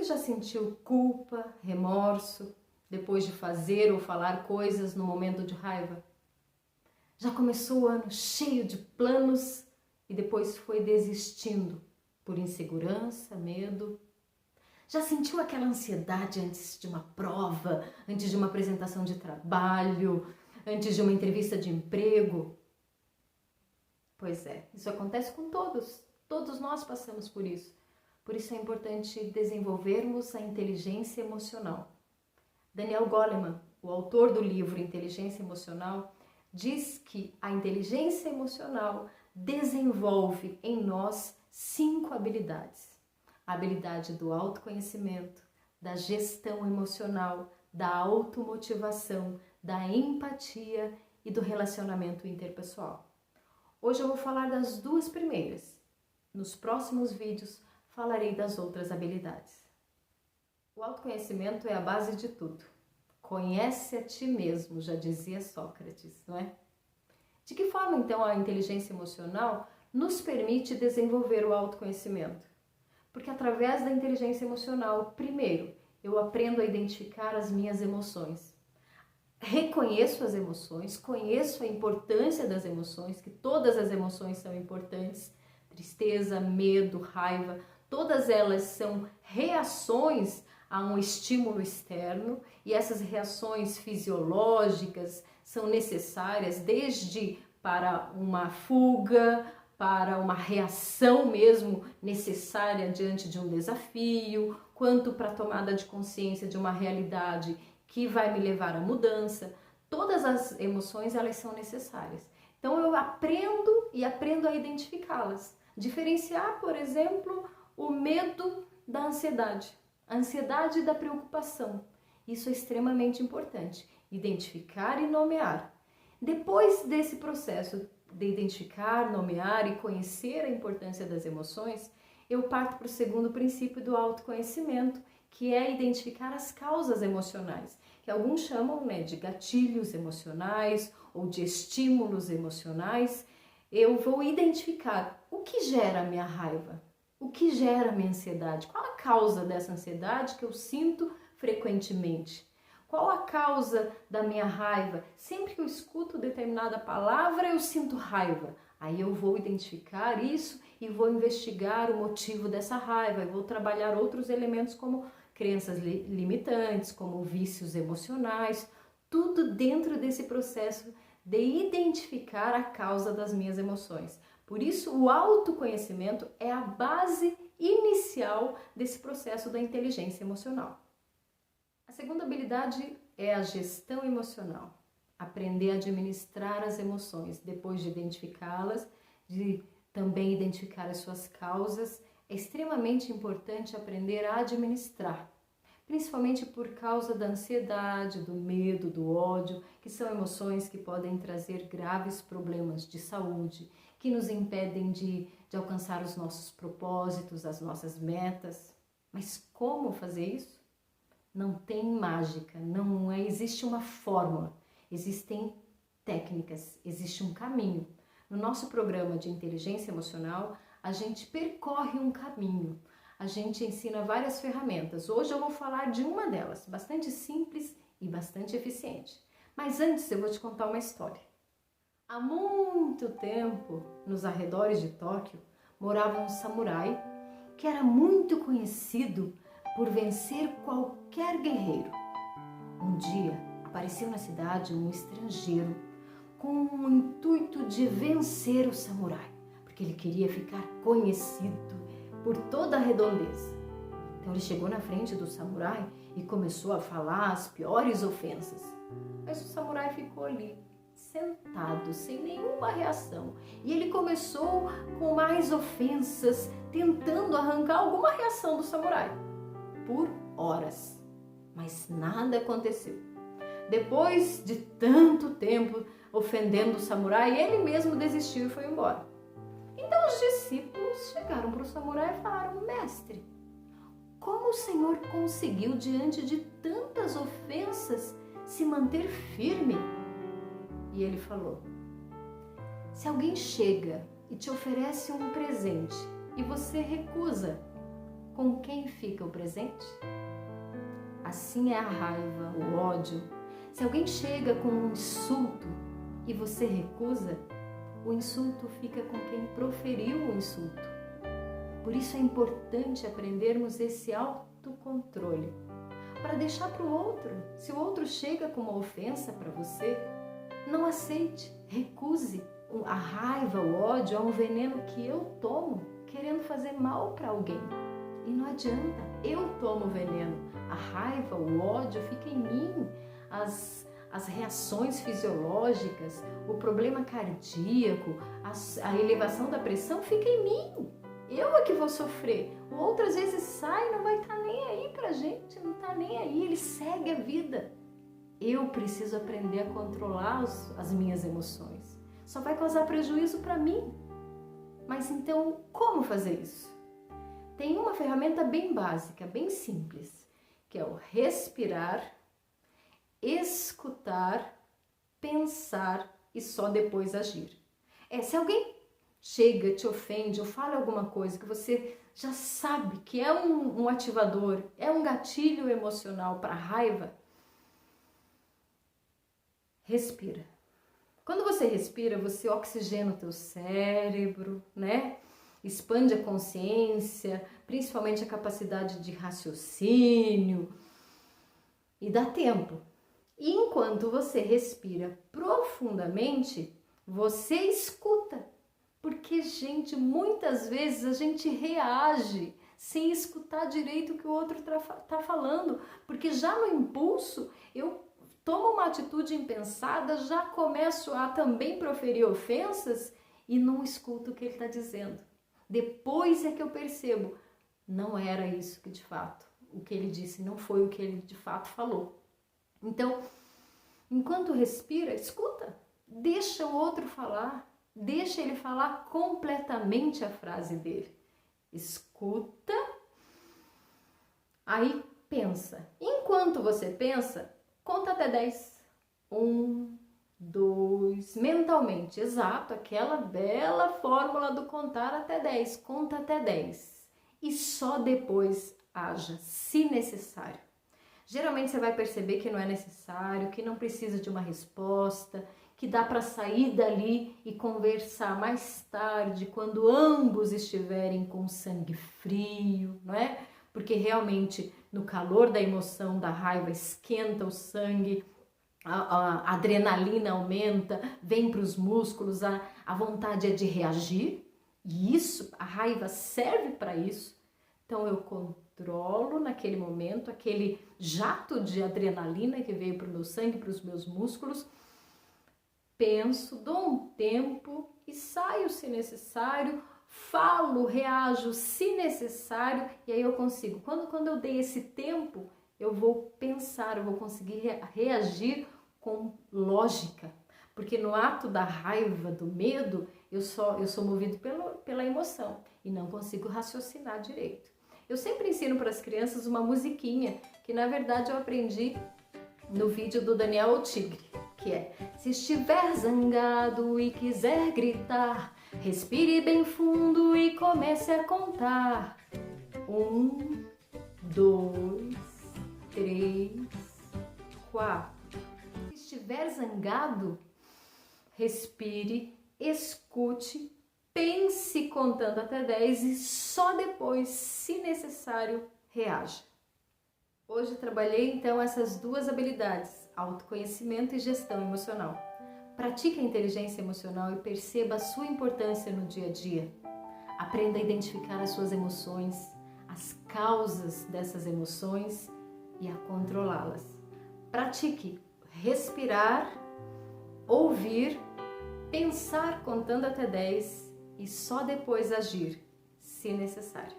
já sentiu culpa, remorso, depois de fazer ou falar coisas no momento de raiva? Já começou o ano cheio de planos e depois foi desistindo por insegurança, medo? Já sentiu aquela ansiedade antes de uma prova, antes de uma apresentação de trabalho, antes de uma entrevista de emprego? Pois é, isso acontece com todos. Todos nós passamos por isso. Por isso é importante desenvolvermos a inteligência emocional. Daniel Goleman, o autor do livro Inteligência Emocional, diz que a inteligência emocional desenvolve em nós 5 habilidades. A habilidade do autoconhecimento, da gestão emocional, da automotivação, da empatia e do relacionamento interpessoal. Hoje eu vou falar das 2 primeiras. Nos próximos vídeos falarei das outras habilidades. O autoconhecimento é a base de tudo. Conhece a ti mesmo, já dizia Sócrates, não é? De que forma, então, a inteligência emocional nos permite desenvolver o autoconhecimento? Porque através da inteligência emocional, primeiro, eu aprendo a identificar as minhas emoções. Reconheço as emoções, conheço a importância das emoções, que todas as emoções são importantes. Tristeza, medo, raiva, todas elas são reações a um estímulo externo e essas reações fisiológicas são necessárias desde para uma fuga, para uma reação mesmo necessária diante de um desafio, quanto para a tomada de consciência de uma realidade que vai me levar à mudança. Todas as emoções, elas são necessárias. Então eu aprendo a identificá-las. Diferenciar, por exemplo, o medo da ansiedade, a ansiedade da preocupação. Isso é extremamente importante. Identificar e nomear. Depois desse processo de identificar, nomear e conhecer a importância das emoções, eu parto para o segundo princípio do autoconhecimento, que é identificar as causas emocionais, que alguns chamam, de gatilhos emocionais ou de estímulos emocionais. Eu vou identificar o que gera a minha raiva, o que gera a minha ansiedade, qual a causa dessa ansiedade que eu sinto frequentemente. Qual a causa da minha raiva? Sempre que eu escuto determinada palavra, eu sinto raiva. Aí eu vou identificar isso e vou investigar o motivo dessa raiva. Eu vou trabalhar outros elementos como crenças limitantes, como vícios emocionais. Tudo dentro desse processo de identificar a causa das minhas emoções. Por isso, o autoconhecimento é a base inicial desse processo da inteligência emocional. A segunda habilidade é a gestão emocional. Aprender a administrar as emoções, depois de identificá-las, de também identificar as suas causas, é extremamente importante aprender a administrar, principalmente por causa da ansiedade, do medo, do ódio, que são emoções que podem trazer graves problemas de saúde, que nos impedem de alcançar os nossos propósitos, as nossas metas. Mas como fazer isso? Não tem mágica, não existe uma fórmula, existem técnicas, existe um caminho. No nosso programa de inteligência emocional, a gente percorre um caminho, a gente ensina várias ferramentas. Hoje eu vou falar de uma delas, bastante simples e bastante eficiente. Mas antes eu vou te contar uma história. Há muito tempo, nos arredores de Tóquio, morava um samurai que era muito conhecido por vencer qualquer guerreiro. Um dia, apareceu na cidade um estrangeiro com o intuito de vencer o samurai, porque ele queria ficar conhecido por toda a redondeza. Então ele chegou na frente do samurai e começou a falar as piores ofensas. Mas o samurai ficou ali, sentado, sem nenhuma reação. E ele começou com mais ofensas, tentando arrancar alguma reação do samurai. Por horas, mas nada aconteceu. Depois de tanto tempo ofendendo o samurai, ele mesmo desistiu e foi embora. Então os discípulos chegaram para o samurai e falaram: mestre, como o senhor conseguiu, diante de tantas ofensas, se manter firme? E ele falou: se alguém chega e te oferece um presente e você recusa, com quem fica o presente? Assim é a raiva, o ódio. Se alguém chega com um insulto e você recusa, o insulto fica com quem proferiu o insulto. Por isso é importante aprendermos esse autocontrole, para deixar para o outro. Se o outro chega com uma ofensa para você, não aceite, recuse. A raiva, o ódio é um veneno que eu tomo querendo fazer mal para alguém. E não adianta, eu tomo veneno. A raiva, o ódio fica em mim. As reações fisiológicas, o problema cardíaco, a elevação da pressão fica em mim. Eu é que vou sofrer. O outro às vezes sai, não vai estar nem aí pra gente, não está nem aí, ele segue a vida. Eu preciso aprender a controlar as minhas emoções. Só vai causar prejuízo para mim. Mas então, como fazer isso? Tem uma ferramenta bem básica, bem simples, que é o respirar, escutar, pensar e só depois agir. Se alguém chega, te ofende ou fala alguma coisa que você já sabe que é um ativador, é um gatilho emocional para raiva, respira. Quando você respira, você oxigena o teu cérebro, né? Expande a consciência, principalmente a capacidade de raciocínio, e dá tempo. E enquanto você respira profundamente, você escuta. Porque, gente, muitas vezes a gente reage sem escutar direito o que o outro está falando. Porque já no impulso, eu tomo uma atitude impensada, já começo a também proferir ofensas e não escuto o que ele está dizendo. Depois é que eu percebo, não era isso que de fato, o que ele disse, não foi o que ele de fato falou. Então, enquanto respira, escuta, deixa o outro falar, deixa ele falar completamente a frase dele. Escuta, aí pensa. Enquanto você pensa, conta até 10. 1, 2, mentalmente, exato, aquela bela fórmula do contar até 10. Conta até 10 e só depois haja, se necessário. Geralmente você vai perceber que não é necessário, que não precisa de uma resposta, que dá para sair dali e conversar mais tarde, quando ambos estiverem com sangue frio, não é? Porque realmente no calor da emoção, da raiva, esquenta o sangue, a adrenalina aumenta, vem para os músculos, a vontade é de reagir, e isso, a raiva serve para isso. Então eu controlo naquele momento aquele jato de adrenalina que veio para o meu sangue, para os meus músculos, penso, dou um tempo e saio se necessário, falo, reajo se necessário, e aí eu consigo. Quando eu dei esse tempo, eu vou pensar, eu vou conseguir reagir com lógica, porque no ato da raiva, do medo, eu sou movido pela emoção e não consigo raciocinar direito. Eu sempre ensino para as crianças uma musiquinha que na verdade eu aprendi no vídeo do Daniel o Tigre, que é: se estiver zangado e quiser gritar, respire bem fundo e comece a contar. 1, 2, 3, 4. Se estiver zangado, respire, escute, pense contando até 10 e só depois, se necessário, reaja. Hoje trabalhei então essas duas habilidades, autoconhecimento e gestão emocional. Pratique a inteligência emocional e perceba a sua importância no dia a dia. Aprenda a identificar as suas emoções, as causas dessas emoções e a controlá-las. Pratique respirar, ouvir, pensar contando até 10 e só depois agir, se necessário.